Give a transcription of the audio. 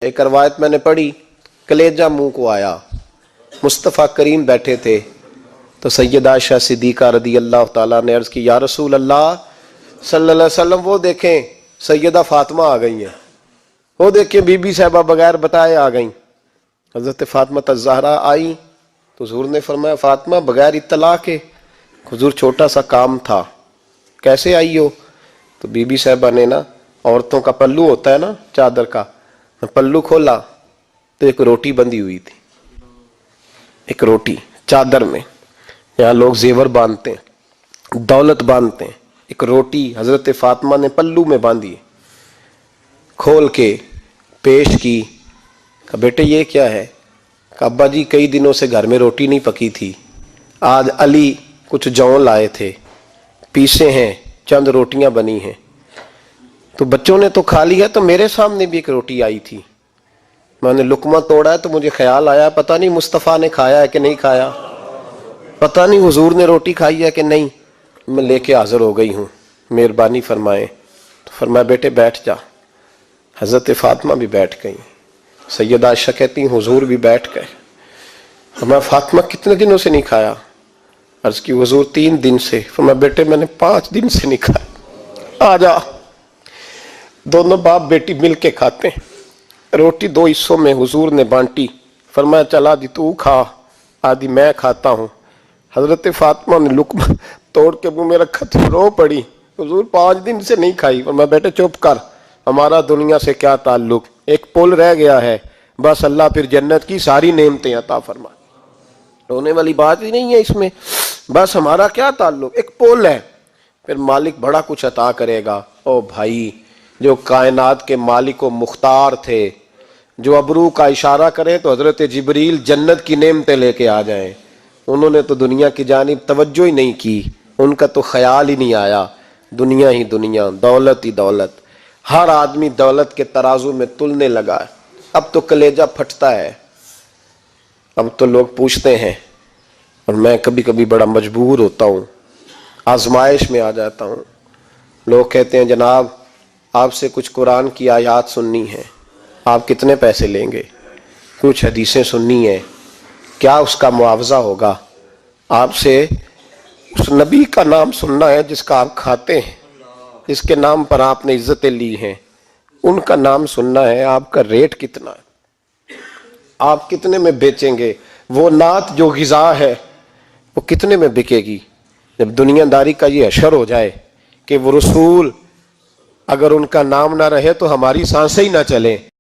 ایک روایت میں نے پڑھی، کلیجہ منہ کو آیا، مصطفیٰ کریم بیٹھے تھے تو سیدہ عائشہ صدیقہ رضی اللہ تعالیٰ نے عرض کی، یا رسول اللہ صلی اللہ علیہ وسلم وہ دیکھیں سیدہ فاطمہ آ گئی ہیں، وہ دیکھیں بی بی صاحبہ بغیر بتائے آ گئیں۔ حضرت فاطمہ الزہرا آئی تو حضور نے فرمایا فاطمہ بغیر اطلاع کے؟ حضور چھوٹا سا کام تھا، کیسے آئی ہو؟ تو بی بی صاحبہ نے نا، عورتوں کا پلو ہوتا ہے نا چادر کا، پلو کھولا تو ایک روٹی بندھی ہوئی تھی، ایک روٹی چادر میں، یہاں لوگ زیور باندھتے ہیں، دولت باندھتے ہیں، ایک روٹی حضرت فاطمہ نے پلو میں باندھی، کھول کے پیش کی، کہا بیٹے یہ کیا ہے؟ کہا ابا جی کئی دنوں سے گھر میں روٹی نہیں پکی تھی، آج علی کچھ جوں لائے تھے، پیسے ہیں، چند روٹیاں بنی ہیں، تو بچوں نے تو کھا لیا، تو میرے سامنے بھی ایک روٹی آئی تھی، میں نے لقمہ توڑا ہے تو مجھے خیال آیا پتہ نہیں مصطفیٰ نے کھایا ہے کہ نہیں کھایا، پتہ نہیں حضور نے روٹی کھائی ہے کہ نہیں، میں لے کے حاضر ہو گئی ہوں، مہربانی فرمائیں۔ تو فرمایا بیٹے بیٹھ جا۔ حضرت فاطمہ بھی بیٹھ گئیں، سیدہ عائشہ کہتی ہیں حضور بھی بیٹھ گئے۔ فرمایا فاطمہ کتنے دنوں سے نہیں کھایا؟ عرض کی حضور 3 دن سے۔ فرمایا بیٹے میں نے 5 دن سے نہیں کھایا، آ جا۔ دونوں باپ بیٹی مل کے کھاتے ہیں، روٹی 2 حصوں میں حضور نے بانٹی، فرمایا چلا دی تو کھا، آدھی میں کھاتا ہوں۔ حضرت فاطمہ نے لقمہ توڑ کے منہ میں رکھا تو رو پڑی، حضور 5 دن سے نہیں کھائی۔ فرمایا بیٹے چپ کر، ہمارا دنیا سے کیا تعلق، ایک پل رہ گیا ہے، بس اللہ پھر جنت کی ساری نعمتیں عطا فرمائے، رونے والی بات ہی نہیں ہے اس میں، بس ہمارا کیا تعلق، ایک پل ہے، پھر مالک بڑا کچھ عطا کرے گا۔ او بھائی، جو کائنات کے مالک و مختار تھے، جو ابرو کا اشارہ کریں تو حضرت جبریل جنت کی نعمتیں لے کے آ جائیں، انہوں نے تو دنیا کی جانب توجہ ہی نہیں کی، ان کا تو خیال ہی نہیں آیا، دنیا ہی دنیا، دولت ہی دولت، ہر آدمی دولت کے ترازو میں تلنے لگا ہے۔ اب تو کلیجہ پھٹتا ہے، اب تو لوگ پوچھتے ہیں، اور میں کبھی کبھی بڑا مجبور ہوتا ہوں، آزمائش میں آ جاتا ہوں، لوگ کہتے ہیں جناب آپ سے کچھ قرآن کی آیات سننی ہے، آپ کتنے پیسے لیں گے؟ کچھ حدیثیں سننی ہیں، کیا اس کا معاوضہ ہوگا؟ آپ سے اس نبی کا نام سننا ہے جس کا آپ کھاتے ہیں، جس کے نام پر آپ نے عزتیں لی ہیں، ان کا نام سننا ہے، آپ کا ریٹ کتنا ہے، آپ کتنے میں بیچیں گے؟ وہ نعت جو غذا ہے وہ کتنے میں بکے گی؟ جب دنیا داری کا یہ حشر ہو جائے کہ وہ رسول اگر ان کا نام نہ رہے تو ہماری سانسیں ہی نہ چلیں،